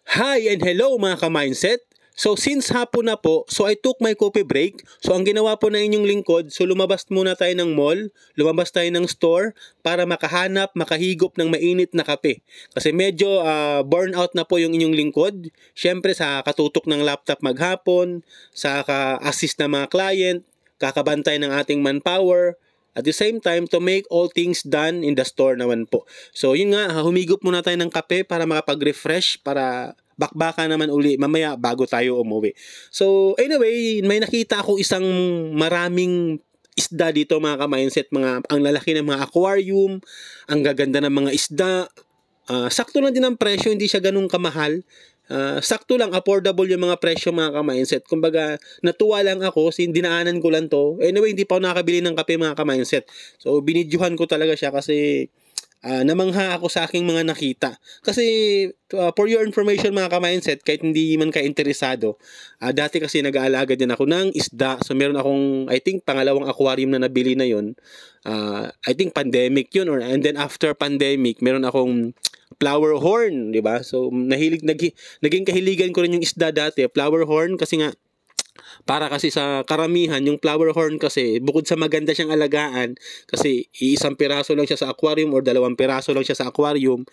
Hi and hello mga ka-mindset! So since hapon na po, so I took my coffee break. So ang ginawa po ng inyong lingkod, so lumabas muna tayo ng mall, lumabas tayo ng store para makahanap, makahigop ng mainit na kape. Kasi medyo burnout na po yung inyong lingkod. Siyempre sa katutok ng laptop maghapon, sa ka-assist ng mga client, kakabantay ng ating manpower, at the same time, to make all things done in the store naman po. So, yun nga, humigop muna tayo ng kape para makapag-refresh, para bakbaka naman uli mamaya bago tayo umuwi. So, anyway, may nakita ako isang maraming isda dito mga ka-mindset, ang lalaki ng mga aquarium, ang gaganda ng mga isda. Sakto lang din ang presyo, hindi siya ganun kamahal. Sakto lang, affordable yung mga presyo mga ka-mindset. Kumbaga, natuwa lang ako, dinaanan ko lang to. Anyway, hindi pa ako nakabili ng kape mga ka-mindset. So, binidyohan ko talaga siya kasi namangha ako sa aking mga nakita. Kasi, for your information mga ka-mindset, kahit hindi man ka interesado, dati kasi nag-aalaga din ako ng isda. So, meron akong, I think, pangalawang aquarium na nabili na yun. I think pandemic yun. And then after pandemic, meron akong flower horn, di ba? So, naging kahiligan ko rin yung isda dati, flower horn, kasi nga, para kasi sa karamihan, yung flower horn kasi, bukod sa maganda siyang alagaan, kasi iisang piraso lang siya sa aquarium or 2 piraso lang siya sa aquarium,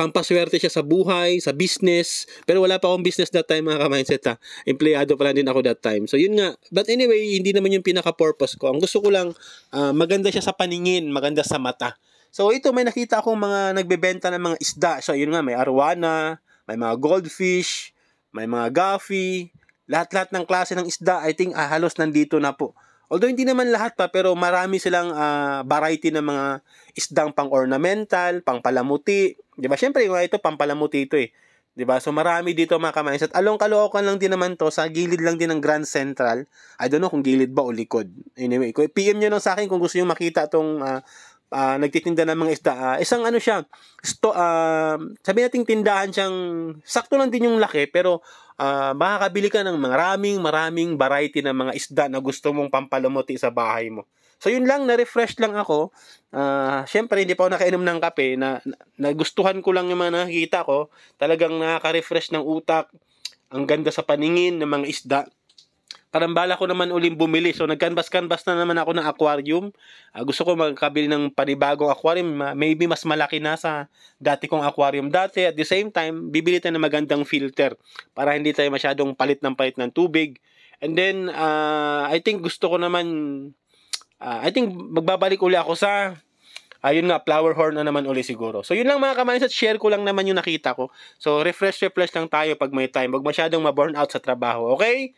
pampaswerte siya sa buhay, sa business, pero wala pa akong business that time mga ka-mindset ha. Empleyado pa lang din ako that time. So yun nga, but anyway, hindi naman yung pinaka-purpose ko. Ang gusto ko lang, maganda siya sa paningin, maganda sa mata. So ito, may nakita akong mga nagbebenta ng mga isda. So yun nga, may arwana, may mga goldfish, may mga gaffy, lahat-lahat ng klase ng isda, I think halos nandito na po. Although hindi naman lahat pa, pero marami silang variety ng mga isdang pang-ornamental, pang-palamuti. Diba? Siyempre, yung ito, pang-palamuti ito eh. Diba? So marami dito mga ka-mindset. Along Caloocan lang din naman to, sa gilid lang din ng Grand Central. I don't know kung gilid ba o likod. Anyway, PM nyo lang sa akin kung gusto nyo makita itong nagtitinda ng mga isda. Isang ano siya, sabi nating tindahan siyang, sakto lang din yung laki, pero makakabili ka ng maraming variety ng mga isda na gusto mong pampalamuti sa bahay mo. So yun lang, na-refresh lang ako. Syempre, hindi pa ako nakainom ng kape, nagustuhan ko lang yung mga nakikita ko. Talagang nakaka-refresh ng utak, ang ganda sa paningin ng mga isda. Parang bala ko naman uling bumili. So, nag-canvas na naman ako ng aquarium. Gusto ko magkabili ng panibagong aquarium. Maybe mas malaki na sa dati kong aquarium dati. At the same time, bibili tayo ng magandang filter para hindi tayo masyadong palit ng tubig. And then, I think gusto ko naman, I think magbabalik uli ako sa, ayun nga, flower horn na naman uli siguro. So, yun lang mga ka-mindset, share ko lang naman yung nakita ko. So, refresh lang tayo pag may time. Huwag masyadong ma-burn out sa trabaho. Okay?